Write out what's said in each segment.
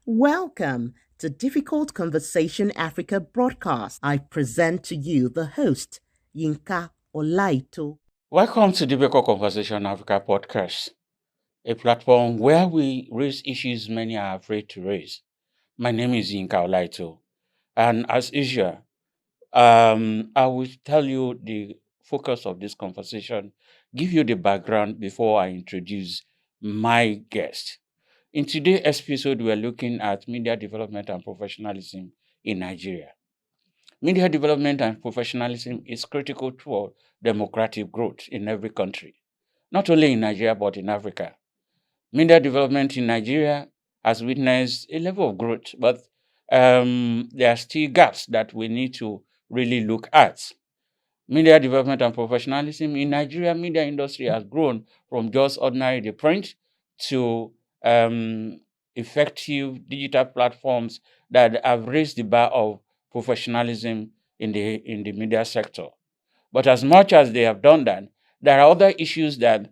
Welcome to Difficult Conversation Africa broadcast. I present to you the host, Yinka Olaito. Welcome to Difficult Conversation Africa podcast, a platform where we raise issues many are afraid to raise. My name is Yinka Olaito, and as usual, I will tell you the focus of this conversation, give you the background before I introduce my guest. In today's episode, we are looking at media development and professionalism in Nigeria. Media development and professionalism is critical to democratic growth in every country, not only in Nigeria but in Africa. Media development in Nigeria has witnessed a level of growth, but there are still gaps that we need to really look at. Media development and professionalism in Nigeria, media industry has grown from just ordinary the print to effective digital platforms that have raised the bar of professionalism in the media sector. But as much as they have done that, there are other issues that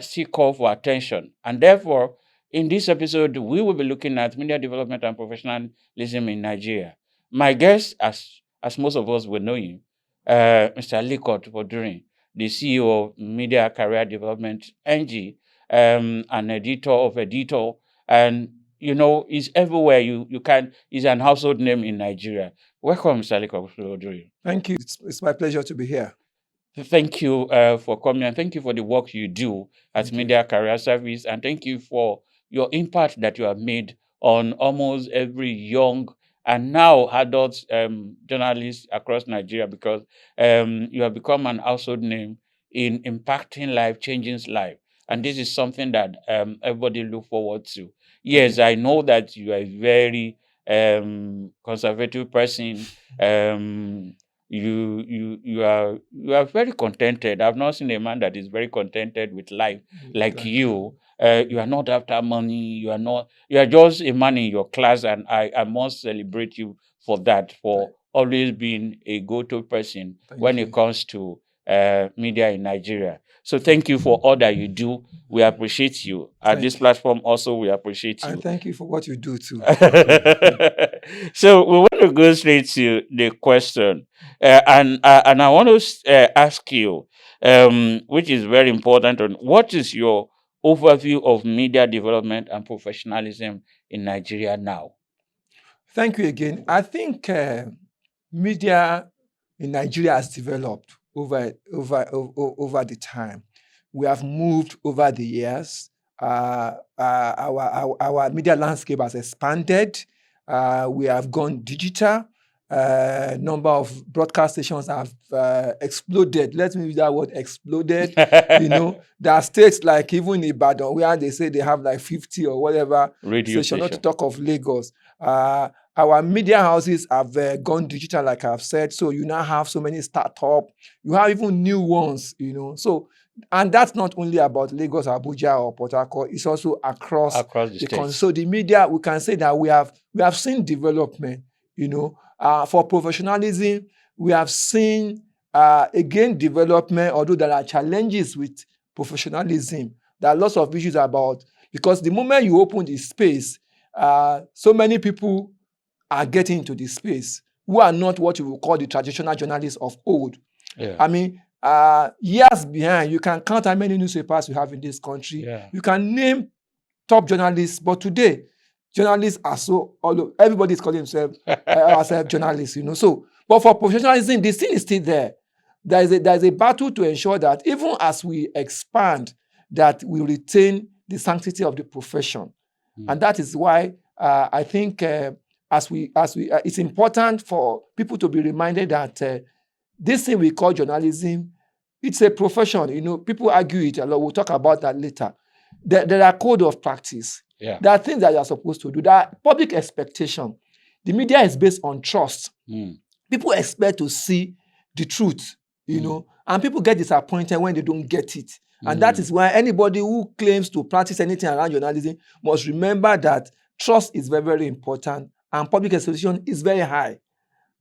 still call for attention. And therefore, in this episode, we will be looking at media development and professionalism in Nigeria. My guest, as most of us will know him, Mr. Lekan Otufodunrin, the CEO of Media Career Development NG, an editor of editor, and he's everywhere. You can. He's an household name in Nigeria. Welcome, Mr. Lekan Otufodunrin. Thank you. It's my pleasure to be here. Thank you for coming, and thank you for the work you do at Media Career Service, and thank you for your impact that you have made on almost every young and now adult journalist across Nigeria, because you have become an household name in impacting life, changing life. And this is something that everybody look forward to. Yes, I know that you are a very conservative person. You are very contented. I've not seen a man that is very contented with life like you. You are not after money. You are just a man in your class, and I must celebrate you for that, for always being a go-to person when it comes to media in Nigeria. So thank you for all that you do. We appreciate you. At this platform also, we appreciate you. And thank you for what you do too. So we want to go straight to the question. And I want to ask you, which is very important, on what is your overview of media development and professionalism in Nigeria now? Thank you again. I think media in Nigeria has developed over the time. We have moved over the years. Our media landscape has expanded. We have gone digital. Number of broadcast stations have exploded. Let me use that word, exploded. There are states like even Ibadan where they say they have like 50 or whatever radio station, not to talk of Lagos. Our media houses have gone digital, like I've said. So you now have so many startups. You have even new ones, So, and that's not only about Lagos, Abuja, or Port Harcourt. It's also across the country. So the media, we can say that we have seen development. For professionalism, we have seen again development. Although there are challenges with professionalism, there are lots of issues about, because the moment you open the space, so many people are getting into this space who are not what you would call the traditional journalists of old. Yeah. I mean, years behind, you can count how many newspapers we have in this country. Yeah. You can name top journalists, but today, journalists are so all over. Everybody is calling themselves ourselves journalists, So, but for professionalism, this thing is still there. There is a battle to ensure that even as we expand, that we retain the sanctity of the profession, and that is why I think it's important for people to be reminded that this thing we call journalism, it's a profession. People argue it a lot. We'll talk about that later. There are code of practice. Yeah. There are things that you are supposed to do. There are public expectation. The media is based on trust. People expect to see the truth, and people get disappointed when they don't get it. And that is why anybody who claims to practice anything around journalism must remember that trust is very, very important, and public expectation is very high.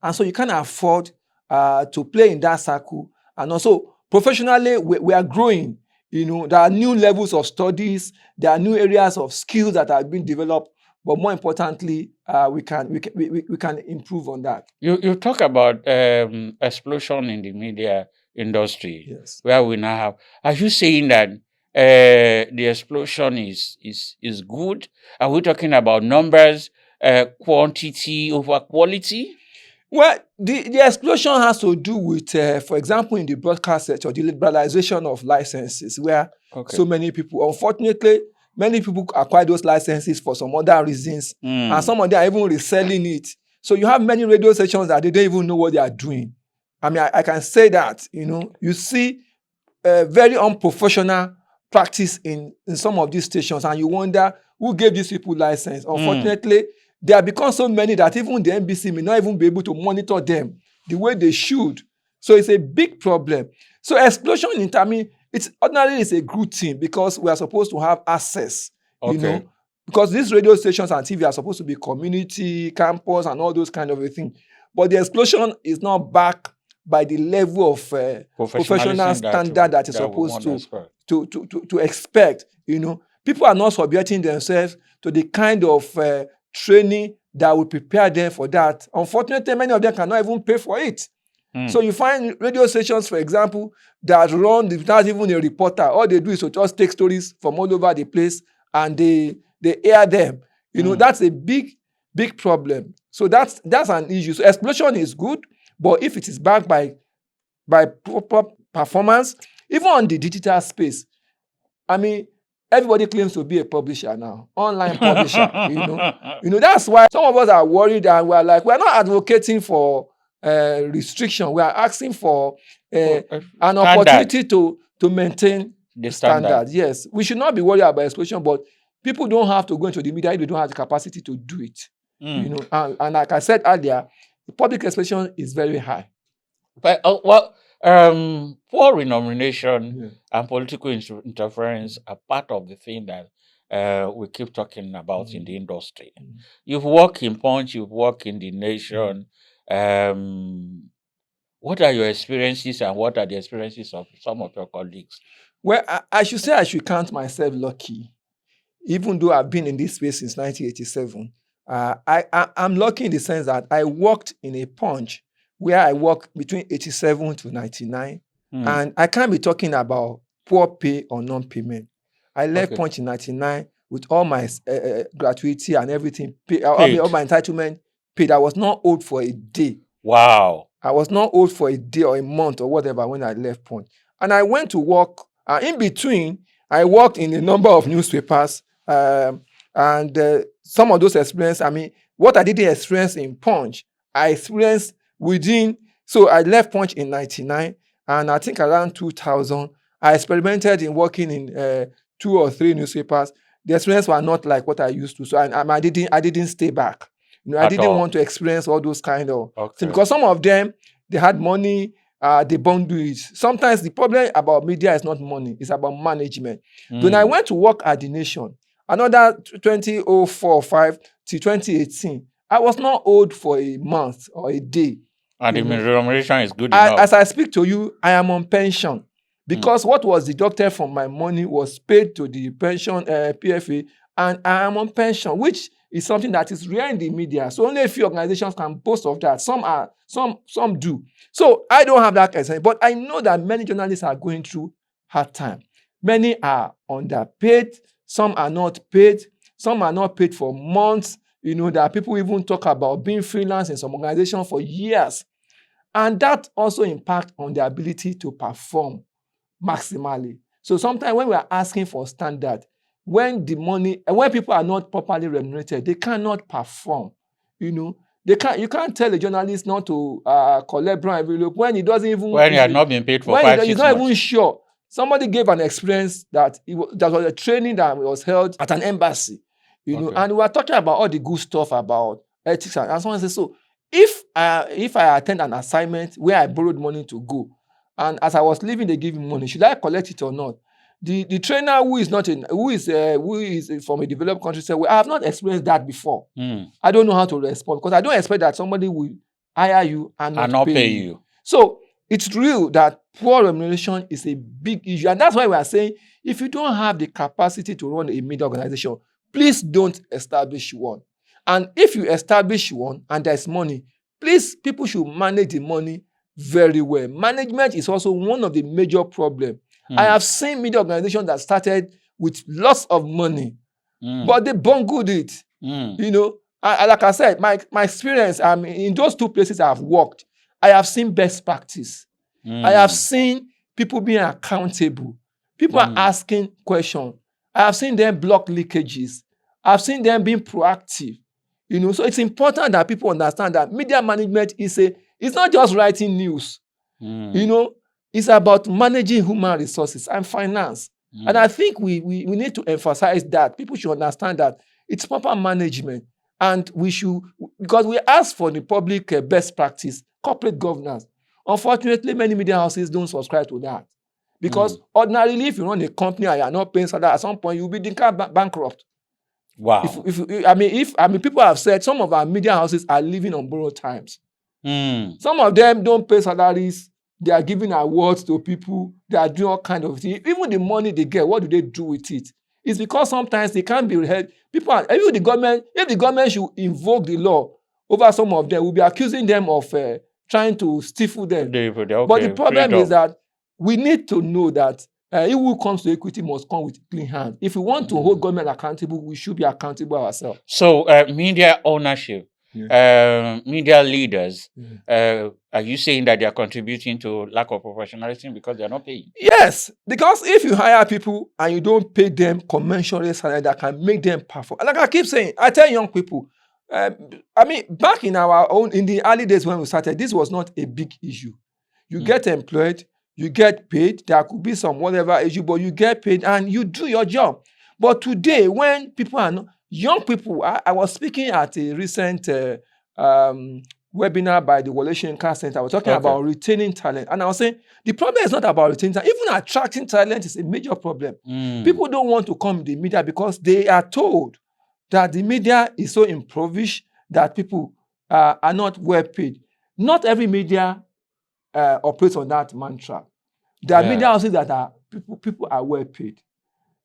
And so you can't afford to play in that circle. And also, professionally, we are growing. There are new levels of studies, there are new areas of skills that are being developed, but more importantly, we can improve on that. You talk about explosion in the media industry, Yes. where we now have. Are you saying that the explosion is good? Are we talking about numbers, quantity over quality? Well, the explosion has to do with, for example, in the broadcast sector, the liberalization of licenses, where so many people, unfortunately, many people acquire those licenses for some other reasons, and some of them are even reselling it. So you have many radio stations that they don't even know what they are doing. I mean, I can say that, you see very unprofessional practice in some of these stations, and you wonder who gave these people license. Unfortunately, they have become so many that even the NBC may not even be able to monitor them the way they should. So it's a big problem. So explosion in time, it's ordinarily is a good thing because we are supposed to have access, because these radio stations and TV are supposed to be community, campus, and all those kind of a thing. But the explosion is not backed by the level of professional standard that is supposed to expect. People are not subjecting themselves to the kind of training that will prepare them for that. Unfortunately, many of them cannot even pay for it. So you find radio stations, for example, that run without even a reporter. All they do is to just take stories from all over the place and they air them. That's a big problem. So that's an issue. So explosion is good, but if it is backed by proper performance, even on the digital space, I mean, everybody claims to be a publisher now, online publisher. That's why some of us are worried and we're like, we're not advocating for restriction. We are asking for an opportunity to maintain the standard. Yes, we should not be worried about explosion, but people don't have to go into the media if they don't have the capacity to do it. And like I said earlier, the public explosion is very high. But poor renomination and political interference are part of the thing that we keep talking about in the industry. You've worked in Punch, you've worked in The Nation. What are your experiences and what are the experiences of some of your colleagues? Well, I should say I should count myself lucky. Even though I've been in this space since 1987, I'm lucky in the sense that I worked in a Punch where I worked between 87 to 99. And I can't be talking about poor pay or non-payment. I left Punch in 99 with all my gratuity and everything, all my entitlement paid. I was not owed for a day. Wow. I was not owed for a day or a month or whatever when I left Punch. And I went to work. In between, I worked in a number of newspapers. And some of those experiences, I mean, what I didn't experience in Punch, I experienced within. So I left Punch in 99. And I think around 2000, I experimented in working in 2 or 3 newspapers. The experience were not like what I used to. So I didn't stay back. I didn't want to experience all those kind of things. Because some of them, they had money, they bundle it. Sometimes the problem about media is not money, it's about management. When I went to work at The Nation, another 2004-05 to 2018, I was not owed for a month or a day. And the remuneration is good enough. As I speak to you, I am on pension. Because what was deducted from my money was paid to the pension PFA, and I am on pension, which is something that is rare in the media. So only a few organizations can boast of that. Some do. So I don't have that concern, but I know that many journalists are going through hard time. Many are underpaid. Some are not paid. Some are not paid for months. There are people even talk about being freelance in some organizations for years. And that also impacts on their ability to perform maximally. So sometimes when we are asking for standard, when people are not properly remunerated, they cannot perform. You can't tell a journalist not to collect brown envelope when he doesn't even. When he had not been paid for 5-6 months. He's not even sure. Somebody gave an experience that was a training that was held at an embassy. And we were talking about all the good stuff about ethics, and someone says, so if I attend an assignment where I borrowed money to go, and as I was leaving, they give me money, should I collect it or not? The trainer who is from a developed country said, well, I have not experienced that before. I don't know how to respond because I don't expect that somebody will hire you and not pay you. So it's real that poor remuneration is a big issue. And that's why we are saying, if you don't have the capacity to run a media organization, please don't establish one. And if you establish one and there's money, please, people should manage the money very well. Management is also one of the major problems. I have seen media organizations that started with lots of money, but they bungled it. You know, like I said, my experience, in those two places I have worked, I have seen best practice. I have seen people being accountable. People are asking questions. I have seen them block leakages. I've seen them being proactive. You know, so it's important that people understand that media management it's not just writing news. You know, it's about managing human resources and finance. And I think we need to emphasize that. People should understand that it's proper management. And we should, because we ask for the public best practice, corporate governance. Unfortunately, many media houses don't subscribe to that. Because ordinarily, if you run a company and you're not paying salary, at some point you'll be bankrupt. Wow. If people have said some of our media houses are living on borrowed times. Some of them don't pay salaries. They are giving awards to people. They are doing all kinds of things. Even the money they get, what do they do with it? It's because sometimes they can't be held. If the government should invoke the law over some of them, we'll be accusing them of trying to stifle them. But the problem is that we need to know that he who comes to equity must come with clean hands. If we want to hold government accountable, we should be accountable ourselves. So, media ownership, media leaders, are you saying that they are contributing to lack of professionalism because they are not paying? Yes, because if you hire people and you don't pay them commensurate salary that can make them perform, like I keep saying, I tell young people, back in the early days when we started, this was not a big issue. You get employed, you get paid. There could be some whatever issue, but you get paid and you do your job. But today, when people are not, young people, I was speaking at a recent webinar by the Yinka Center. I was talking about retaining talent. And I was saying, the problem is not about retaining talent. Even attracting talent is a major problem. People don't want to come in the media because they are told that the media is so impoverished that people are not well paid. Not every media operates on that mantra. There are media houses that are people are well paid.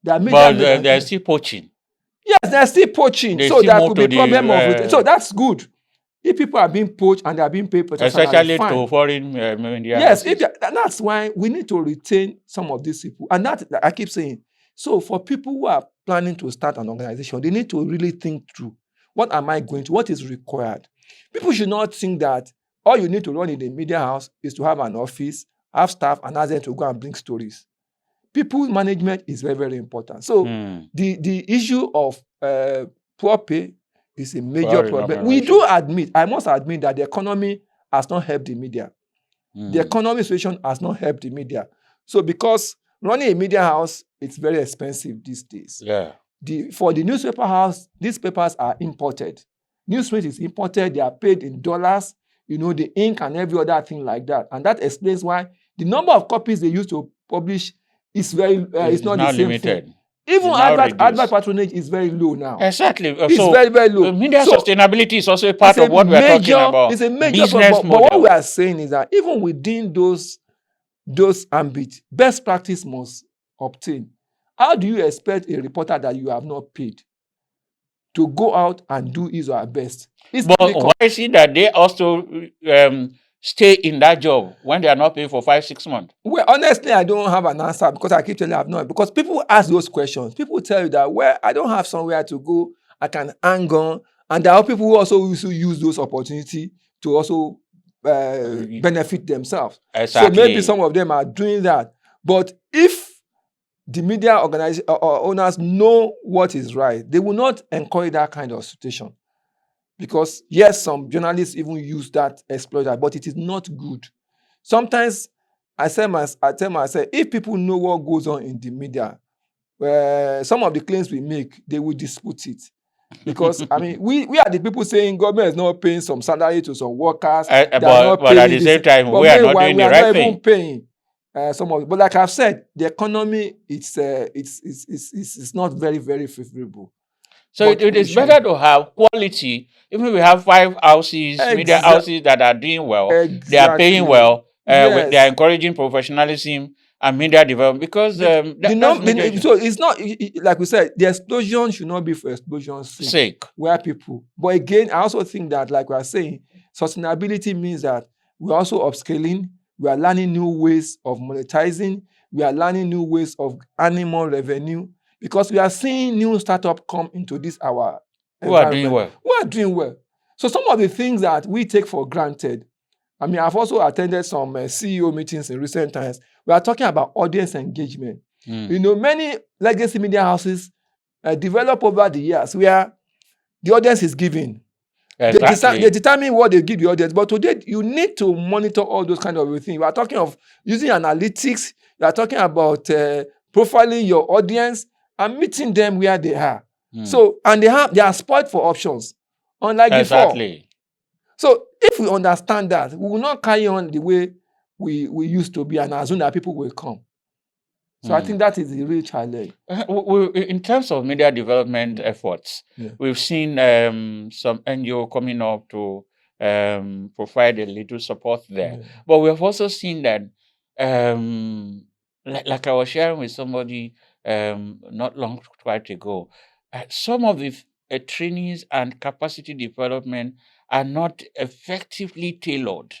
But they're still poaching. Yes, they're still poaching. So there could be a problem of it. So that's good. If people are being poached and they are being paid, especially to foreign media. Yes, that's why we need to retain some of these people. And that I keep saying. So for people who are planning to start an organization, they need to really think through. What am I going to? What is required? People should not think that all you need to run in the media house is to have an office, have staff, and ask them to go and bring stories. People management is very, very important. So the issue of poor pay is a major problem. We do admit, I must admit that the economy has not helped the media. The economic situation has not helped the media. So because running a media house, it's very expensive these days. Yeah. For the newspaper house, these papers are imported. Newsprint is imported. They are paid in dollars. You know, the ink and every other thing like that. And that explains why the number of copies they use to publish is it's not the same limited. thing. Even advert patronage is very low now. Exactly. It's very, very low. Media sustainability is also a part of what we are talking about. It's a major business problem. But what we are saying is that even within those ambits, best practice must obtain. How do you expect a reporter that you have not paid to go out and do his or her best? But why is it that they also stay in that job when they are not paid for 5-6 months? Well, honestly, I don't have an answer because I keep telling you I have no. Because people ask those questions. People tell you that, well, I don't have somewhere to go. I can hang on. And there are people who also use those opportunities to also benefit themselves. Exactly. So maybe some of them are doing that. But if the media organization or owners know what is right, they will not encourage that kind of situation. Because yes, some journalists even use that exploiter, but it is not good. Sometimes I tell myself, if people know what goes on in the media, some of the claims we make, they will dispute it. Because I mean, we are the people saying government is not paying some salary to some workers. But at the same time, we are not doing the right thing. Even paying some of it. But like I've said, the economy it's not very, very favorable. So it is better to have quality. Even if we have 5 houses, media houses that are doing well, they are paying well. They are encouraging professionalism and media development because so it's not like we said, the explosion should not be for explosion's sake. Where people, but again, I also think that, like we are saying, sustainability means that we're also upscaling, we are learning new ways of monetizing, we are learning new ways of earning more revenue, because we are seeing new startups come into this our environment. Who are doing well. So some of the things that we take for granted, I mean, I've also attended some CEO meetings in recent times. We are talking about audience engagement. You know, many legacy media houses develop over the years where the audience is giving. Exactly. They determine what they give the audience. But today, you need to monitor all those kind of things. We are talking of using analytics. We are talking about profiling your audience and meeting them where they are. So, and they are spoiled for options, unlike before. So, if we understand that, we will not carry on the way we used to be and assume that people will come. So I think that is the real challenge. In terms of media development efforts, we've seen some NGO coming up to provide a little support there. But we have also seen that, like I was sharing with somebody not long quite ago, some of the trainings and capacity development are not effectively tailored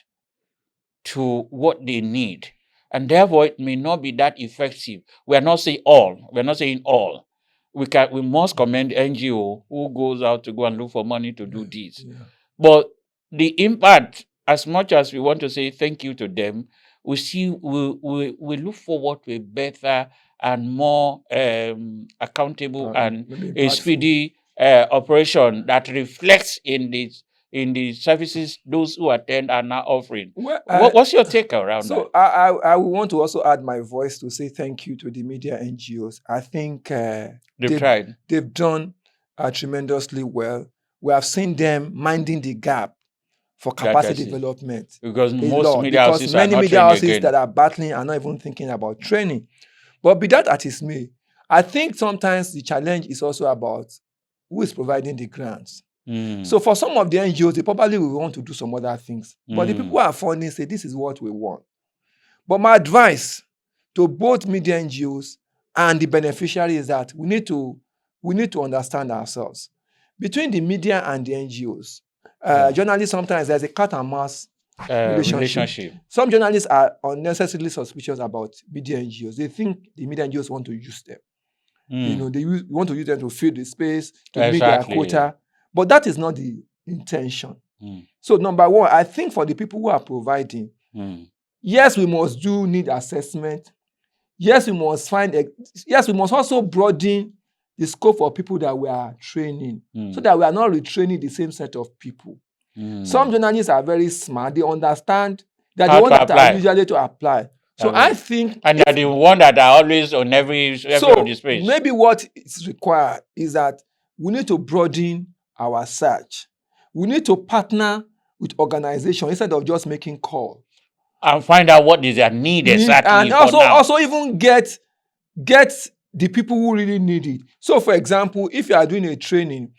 to what they need. And therefore, it may not be that effective. We are not saying all. We're not saying all. We must commend NGO who goes out to go and look for money to do this. But the impact, as much as we want to say thank you to them, we look forward to a better and more accountable and a speedy operation that reflects in the services those who attend are now offering. What's your take around that? So I want to also add my voice to say thank you to the media NGOs. I think they've tried. They've done tremendously well. We have seen them minding the gap for capacity development. Because many media houses that are battling are not even thinking about training. But be that as it may, I think sometimes the challenge is also about who is providing the grants. So for some of the NGOs, they probably will want to do some other things. But the people who are funding say, this is what we want. But my advice to both media NGOs and the beneficiary is that we need to understand ourselves. Between the media and the NGOs, journalists, sometimes there's a cat and mouse relationship. Some journalists are unnecessarily suspicious about media NGOs. They think the media NGOs want to use them. You know, they want to use them to fill the space, to meet their quota. But that is not the intention. So number one, I think for the people who are providing, yes, we must do need assessment. Yes, we must we must also broaden the scope of people that we are training so that we are not retraining the same set of people. Some journalists are very smart. They understand that the ones that are usually to apply. So I think... And they're the one that are always on every of the space. Maybe what is required is that we need to broaden our search. We need to partner with organizations instead of just making calls. And find out what is their need exactly. And also even get the people who really need it. So for example, if you are doing a training,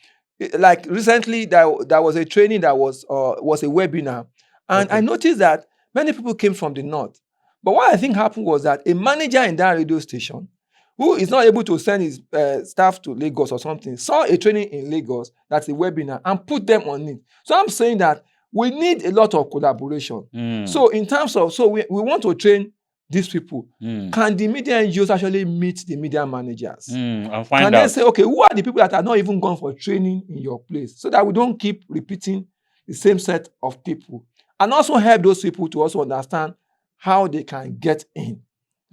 like recently there was a training that was a webinar. And I noticed that many people came from the north. But what I think happened was that a manager in that radio station who is not able to send his staff to Lagos or something, saw a training in Lagos, that's a webinar, and put them on it. So I'm saying that we need a lot of collaboration. So in terms of, we want to train these people. Can the media NGOs actually meet the media managers? And find out. They say, okay, who are the people that are not even gone for training in your place? So that we don't keep repeating the same set of people. And also help those people to also understand how they can get in.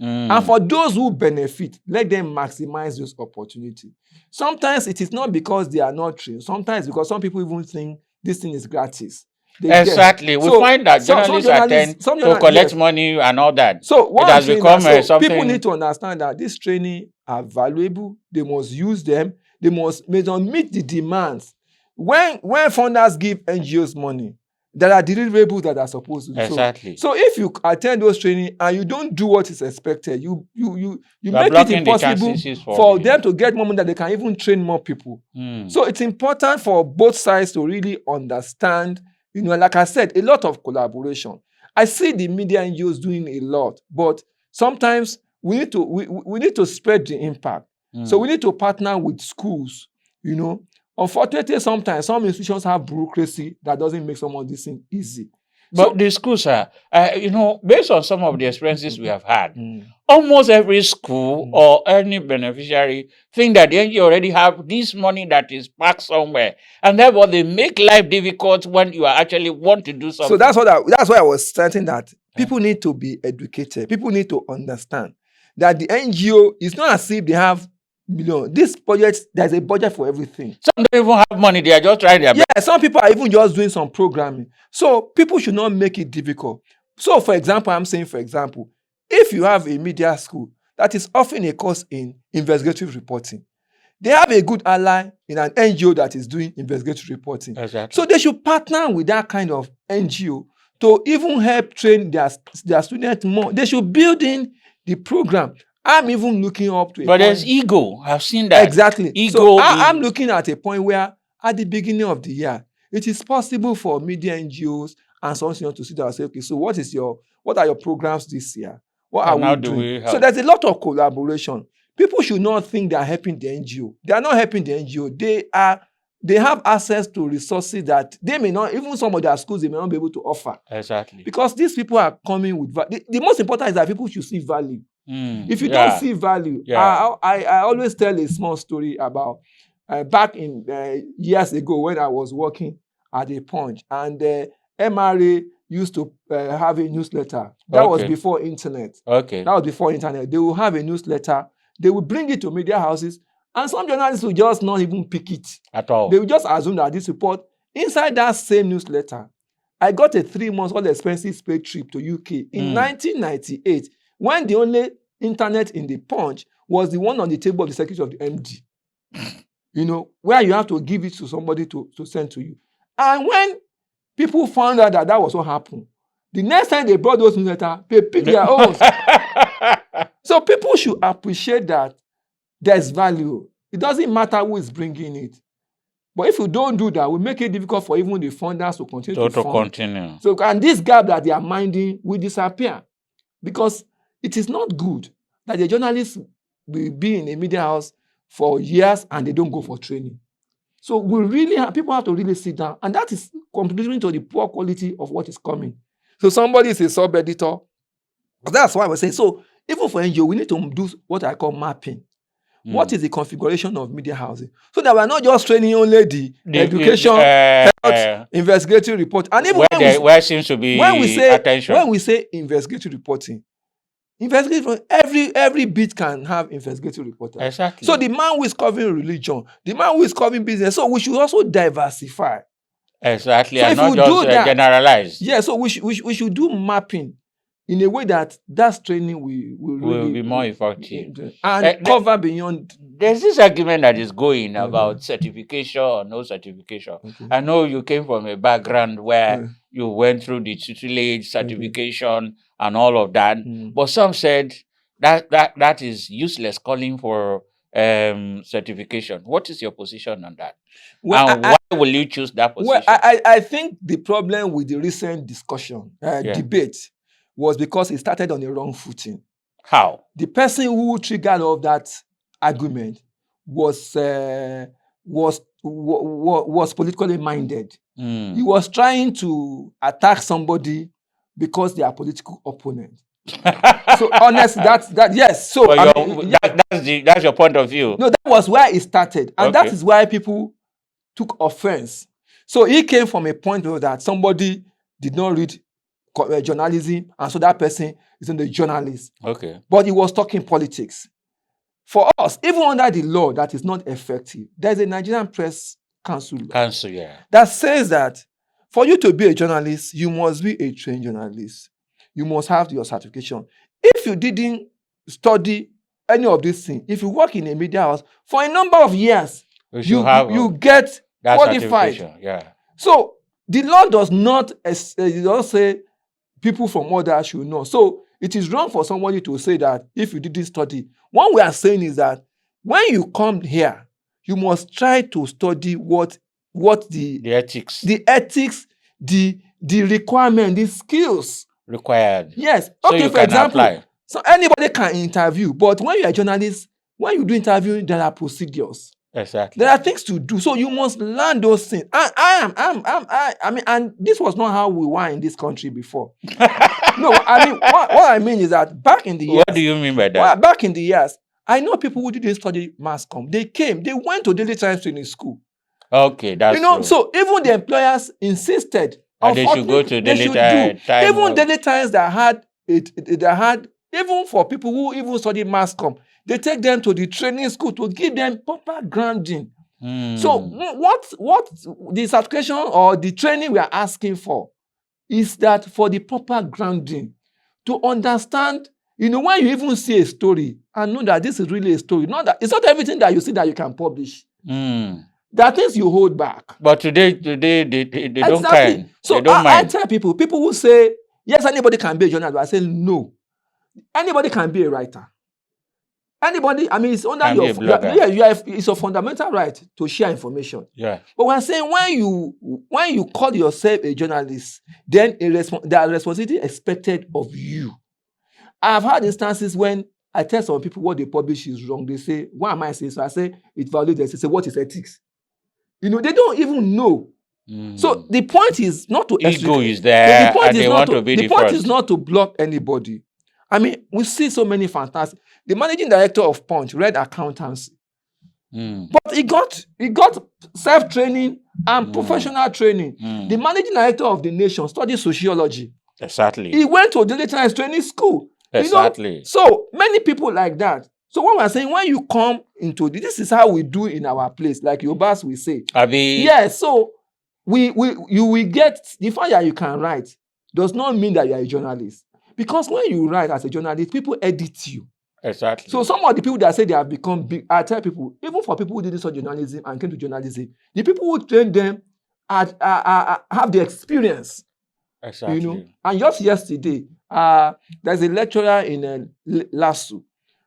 And for those who benefit, let them maximize those opportunities. Sometimes it is not because they are not trained. Sometimes because some people even think this thing is gratis. Exactly. We find that journalists attend to collect money and all that. So what it has become something... People need to understand that this training are valuable. They must use them. They must meet the demands. When funders give NGOs money, there are deliverables that are supposed to. Exactly. So if you attend those training and you don't do what is expected, you make it impossible for them to get more money that they can even train more people. So it's important for both sides to really understand, like I said, a lot of collaboration. I see the media NGOs doing a lot, but sometimes we need to spread the impact. So we need to partner with schools, you know. Unfortunately, sometimes some institutions have bureaucracy that doesn't make some of this thing easy. But the schools are, based on some of the experiences we have had, almost every school or any beneficiary think that the NGO already have this money that is parked somewhere, and therefore they make life difficult when you actually want to do something. So that's why I was starting that people need to be educated. People need to understand that the NGO is not as if they have this budget. There's a budget for everything. Some don't even have money. They are just trying their best. Yeah, some people are even just doing some programming. So people should not make it difficult. So for example, if you have a media school that is offering a course in investigative reporting, they have a good ally in an NGO that is doing investigative reporting. Exactly. So they should partner with that kind of NGO to even help train their students more. They should build in the program. I'm even looking up to But there's ego. I've seen that. Exactly. Ego. So I'm looking at a point where at the beginning of the year, it is possible for media NGOs and some to sit down and say, okay, so what are your programs this year? What are we doing? So there's a lot of collaboration. People should not think they are helping the NGO. They are not helping the NGO. They have access to resources that they may not, even some of their schools, they may not be able to offer. Exactly. Because these people are coming with value. The most important is that people should see value. If you don't see value, I always tell a small story about back in years ago when I was working at a Punch, and MRA used to have a newsletter. That was before internet. Okay. That was before internet. They will have a newsletter. They will bring it to media houses, and some journalists will just not even pick it at all. They will just assume that this report inside that same newsletter. I got a 3-month all expenses paid trip to UK in 1998 when the only internet in the Punch was the one on the table of the secretary of the MD. You know, where you have to give it to somebody to send to you. And when people found out that was what happened, the next time they brought those newsletters, they picked their own. So people should appreciate that there's value. It doesn't matter who is bringing it. But if you don't do that, we make it difficult for even the funders to continue to fund. So, and this gap that they are minding will disappear. Because it is not good that the journalists will be in a media house for years and they don't go for training. So people have to really sit down, and that is contributing to the poor quality of what is coming. So somebody is a sub-editor. That's why I was saying, so even for NGO, we need to do what I call mapping. What is the configuration of media houses? So that we're not just training only the education, health, investigative report. And even where seems to be attention. When we say investigative reporting, every bit can have investigative reporter. Exactly. So the man who is covering religion, the man who is covering business, so we should also diversify. Exactly, so and not just generalize. Yeah, so we should do mapping in a way that training will be more effective and cover beyond. There's this argument that is going about certification or no certification. Okay. I know you came from a background where you went through the tutelage, certification, and all of that. But some said that is useless, calling for certification. What is your position on that? Well, and why will you choose that position? Well, I think the problem with the recent discussion, debate, was because it started on the wrong footing. How? The person who triggered all that argument was politically minded. He was trying to attack somebody because they are political opponent. So honestly, yes. So that's your point of view. No, that was where it started, and that is why people took offense. So he came from a point where that somebody did not read journalism, and so that person isn't a journalist. Okay. But he was talking politics. For us, even under the law that is not effective, there's a Nigerian Press Council that says that for you to be a journalist, you must be a trained journalist. You must have your certification. If you didn't study any of these things, if you work in a media house for a number of years, you get qualified. Yeah. So the law does not say people from others should know. So it is wrong for somebody to say that if you didn't study. What we are saying is that when you come here, you must try to study what the ethics, the requirement, the skills required. Yes. So Okay, you for can example, apply. so anybody can interview, but when you're a journalist, when you do interviewing, there are procedures. Exactly. There are things to do. So you must learn those things. I mean, and this was not how we were in this country before. No, I mean, what I mean is that back in the years. What do you mean by that? Well, back in the years, I know people who didn't study mass comm. They went to daily science training school. Okay, that's true. So even the employers insisted And they should go to daily time. Even daily times that had even for people who even study mass comm, they take them to the training school to give them proper grounding. So what the certification or the training we are asking for is that for the proper grounding to understand, when you even see a story and know that this is really a story, it's not everything that you see that you can publish. There are things you hold back. But today they don't care. So they don't mind. I tell people who say, yes, anybody can be a journalist. I say, no. Anybody can be a writer. Anybody, I mean, it's under it's a fundamental right to share information. Yeah. But we're saying when you call yourself a journalist, then there are responsibility expected of you. I've had instances when I tell some people what they publish is wrong. They say, why am I saying so? I say, it violates. They say, what is ethics? They don't even know. So the point is not to ego is there, and they want to be the point first. is not to block anybody. I mean, we see so many fantastic. The managing director of Punch read accountancy, but he got self-training and professional training. The managing director of The Nation studied sociology. Exactly. He went to daily science training school. Exactly. So many people like that. So what we're saying, when you come into this is how we do in our place, like Yobas will say. Yes. So you will get the fact that you can write does not mean that you are a journalist. Because when you write as a journalist, people edit you. Exactly. So some of the people that say they have become big, I tell people, even for people who didn't study journalism and came to journalism, the people who trained them have the experience. Exactly. And just yesterday, there's a lecturer in LASU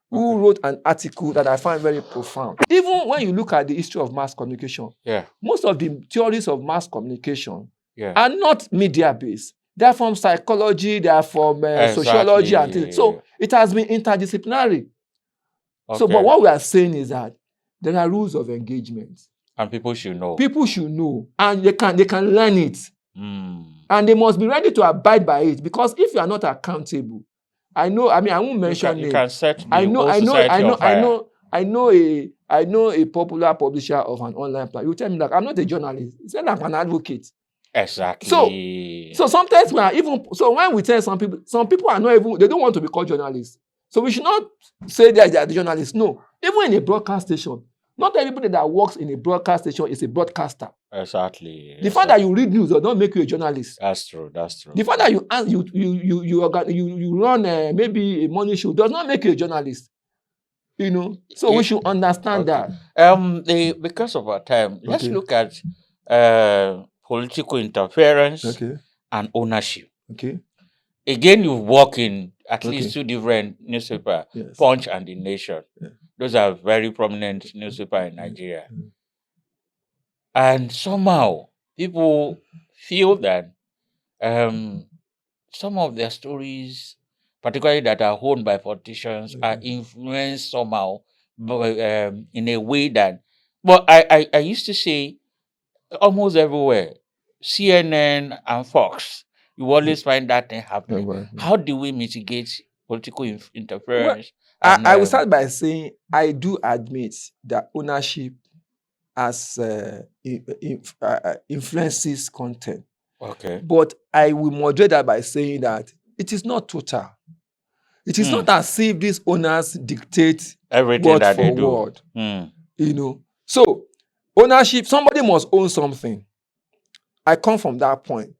who wrote an article that I find very profound. Even when you look at the history of mass communication, most of the theories of mass communication are not media-based. They're from psychology, they're from sociology and things. So it has been interdisciplinary. Okay. So, but what we are saying is that there are rules of engagement. And people should know. People should know. And they can learn it. And they must be ready to abide by it. Because if you are not accountable, I won't mention it. You can set the whole society on fire. I know a popular publisher of an online platform. You tell me, like, I'm not a journalist. He said, I'm an advocate. Exactly. So sometimes when we tell some people are not even, they don't want to be called journalists. So we should not say that they are the journalists. No. Even in a broadcast station, not everybody that works in a broadcast station is a broadcaster. Exactly. The fact that you read news does not make you a journalist. That's true. The fact that you run maybe a morning show does not make you a journalist. So we should understand that. Because of our time, let's look at political interference and ownership. Okay. Again, you work in at least two different newspapers, Punch and The Nation. Yeah. Those are very prominent newspapers in Nigeria. And somehow, people feel that some of their stories, particularly that are owned by politicians, are influenced somehow in a way that... But I used to say, almost everywhere, CNN and Fox, you always find that thing happening. How do we mitigate political interference? Well, I will start by saying I do admit that ownership as influences content. Okay. But I will moderate that by saying that it is not total. It is not as if these owners dictate everything word that for they do. Word. So ownership, somebody must own something. I come from that point.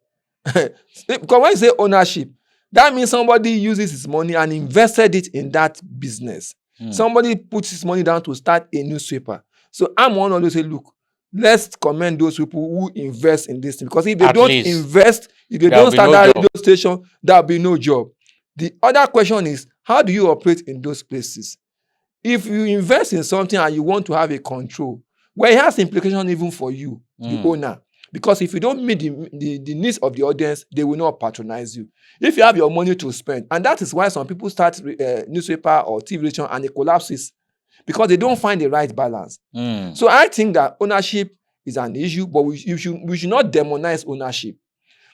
Because when you say ownership, that means somebody uses his money and invested it in that business. Somebody puts his money down to start a newspaper. So I'm one always say, look, let's commend those people who invest in this thing. Because if they don't invest, if they don't start that radio station, there'll be no job. The other question is, how do you operate in those places? If you invest in something and you want to have a control, well, it has implications even for you, the owner. Because if you don't meet the needs of the audience, they will not patronize you. If you have your money to spend, and that is why some people start newspaper or TV station and it collapses, because they don't find the right balance. So I think that ownership is an issue, but we should not demonize ownership.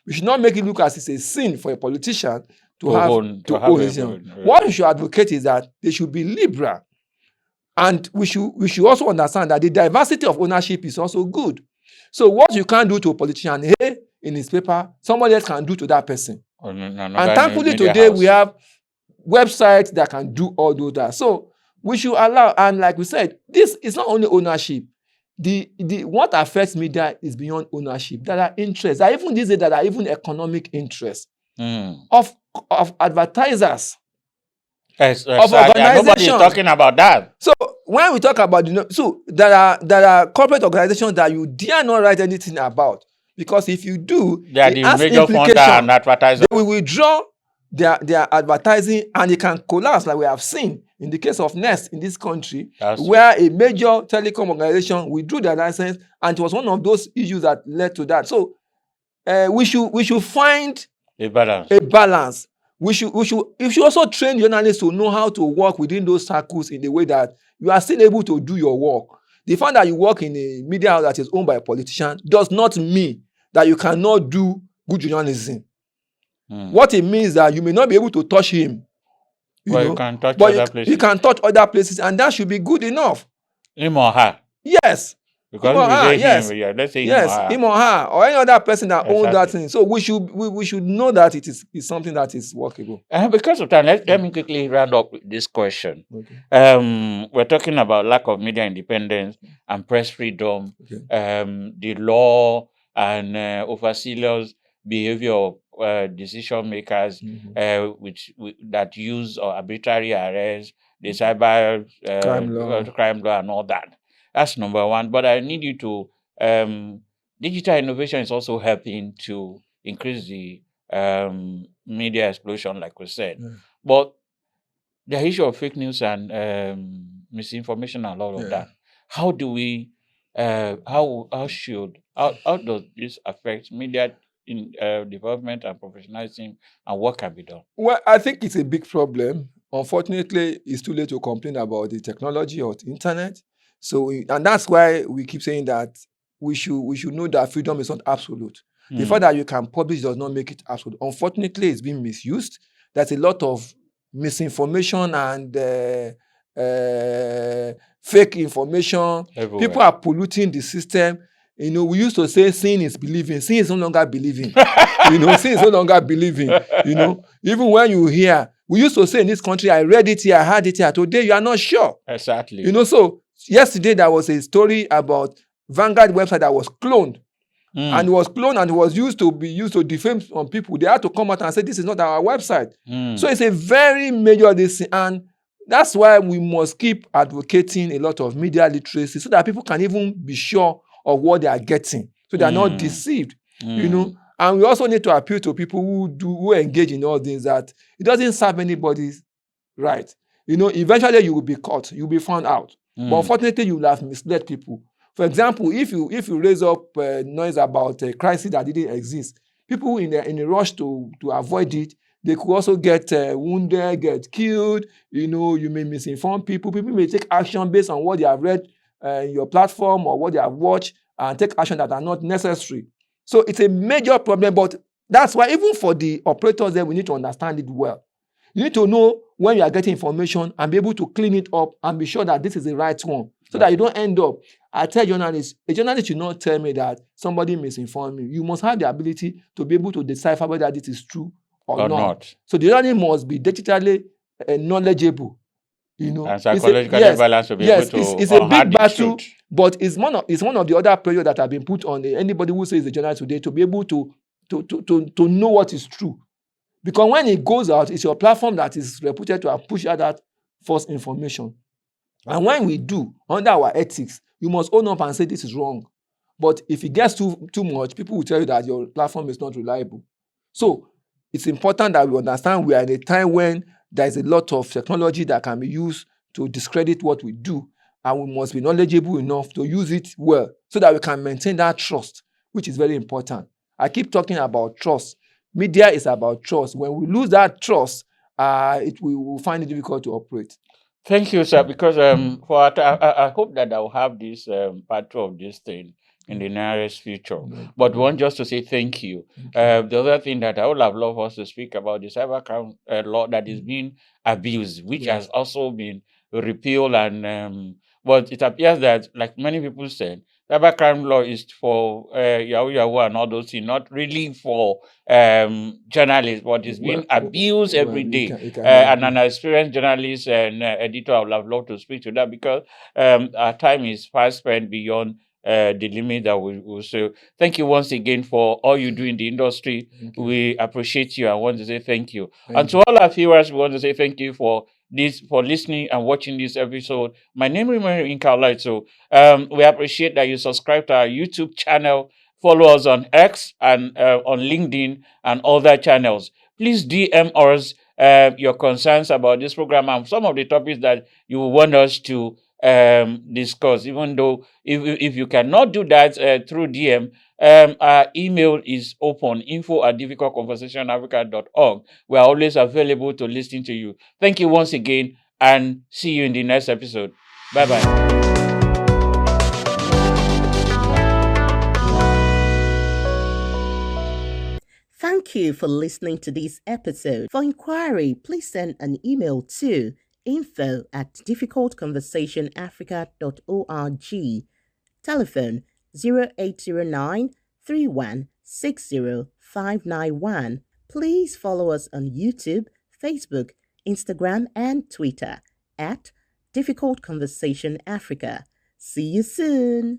We should not make it look as it's a sin for a politician to own his own. What we should advocate is that they should be liberal. And we should also understand that the diversity of ownership is also good. So what you can't do to a politician in his paper, somebody else can do to that person. And thankfully today we have websites that can do all that. So we should allow, and like we said, this is not only ownership. The what affects media is beyond ownership. There are interests. There are even these days that are even economic interests of advertisers. Yes, of organizations. Nobody is talking about that. So when we talk about so there are corporate organizations that you dare not write anything about, because if you do, they are the major funder and advertiser. They will withdraw their advertising and it can collapse, like we have seen in the case of Nest in this country, where a major telecom organization withdrew their license, and it was one of those issues that led to that. So we should find a balance. We should also train journalists to know how to work within those circles in the way that you are still able to do your work. The fact that you work in a media house that is owned by a politician does not mean that you cannot do good journalism. What it means is that you may not be able to touch him. You can touch other places. You can touch other places, and that should be good enough. Him or her. Yes. Because let's say him or her, or any other person that owns that thing. So we should know that it is something that is workable. Because of time, let me quickly round up with this question. Okay. We're talking about lack of media independence and press freedom, the law and overzealous behavior of decision makers, that use or arbitrary arrests, the cyber crime law and all that. That's number one. But I need you to, digital innovation is also helping to increase the media explosion, like we said. But the issue of fake news and misinformation and all of that, how do we, how does this affect media in development and professionalism, and what can be done? Well, I think it's a big problem. Unfortunately, it's too late to complain about the technology or the internet. So, and that's why we keep saying that we should know that freedom is not absolute. The fact that you can publish does not make it absolute. Unfortunately, it's being misused. There's a lot of misinformation and fake information. Everywhere. People are polluting the system. We used to say seeing is believing. Seeing is no longer believing. Seeing is no longer believing. Even when you hear, we used to say in this country, I read it here, I heard it here. Today, you are not sure. Exactly. So yesterday there was a story about Vanguard website that was cloned. And it was cloned and it was used to defame some people. They had to come out and say, this is not our website. So it's a very major thing. And that's why we must keep advocating a lot of media literacy so that people can even be sure of what they are getting. So they are not deceived. And we also need to appeal to people who engage in all things, that it doesn't serve anybody's right. Eventually you will be caught, you'll be found out. But unfortunately, you will have misled people. For example, if you raise up noise about a crisis that didn't exist, people in a rush to avoid it, they could also get wounded, get killed. You may misinform people. People may take action based on what they have read in your platform or what they have watched, and take action that are not necessary. So it's a major problem. But that's why even for the operators there, we need to understand it well. You need to know when you are getting information and be able to clean it up and be sure that this is the right one, so that you don't end up. I tell journalists, a journalist should not tell me that somebody misinformed me. You must have the ability to be able to decipher whether this is true or not. So the journalist must be digitally knowledgeable. And psychologically balanced to be able to. It's a big battle, but it's one of the other pressures that have been put on anybody who says a journalist today, to be able to know what is true. Because when it goes out, it's your platform that is reputed to have pushed out that false information. And when we do, under our ethics, you must own up and say this is wrong. But if it gets too much, people will tell you that your platform is not reliable. So it's important that we understand we are in a time when there is a lot of technology that can be used to discredit what we do. And we must be knowledgeable enough to use it well, so that we can maintain that trust which is very important. I keep talking about trust. Media is about trust. When we lose that trust, we will find it difficult to operate. Thank you, sir. Because I hope that I'll have this part two of this thing in the nearest future. But we want just to say thank you. The other thing that I would have loved us to speak about the cybercrime law that is being abused, which has also been repealed, and but it appears that, like many people said, cybercrime law is for Yahoo Yahoo and all those things, not really for journalists, but it's being abused every day. And an experienced journalist and editor, I would have loved to speak to that, because our time is fast spent beyond the limit that we will. So thank you once again for all you do in the industry. We appreciate you. I want to say thank you. And to all our viewers, we want to say thank you for listening and watching this episode. My name is Yinka Olaito. We appreciate that you subscribe to our YouTube channel, follow us on X and on LinkedIn and other channels. Please DM us your concerns about this program and some of the topics that you want us to discuss. Even though if you cannot do that through DM, our email is open, info@difficultconversationafrica.org. We are always available to listen to you. Thank you once again, and see you in the next episode. Bye-bye. Thank you for listening to this episode. For inquiry, please send an email to info@difficultconversationafrica.org. Telephone 0809 3160 591. Please follow us on YouTube, Facebook, Instagram, and Twitter at Difficult Conversation Africa. See you soon.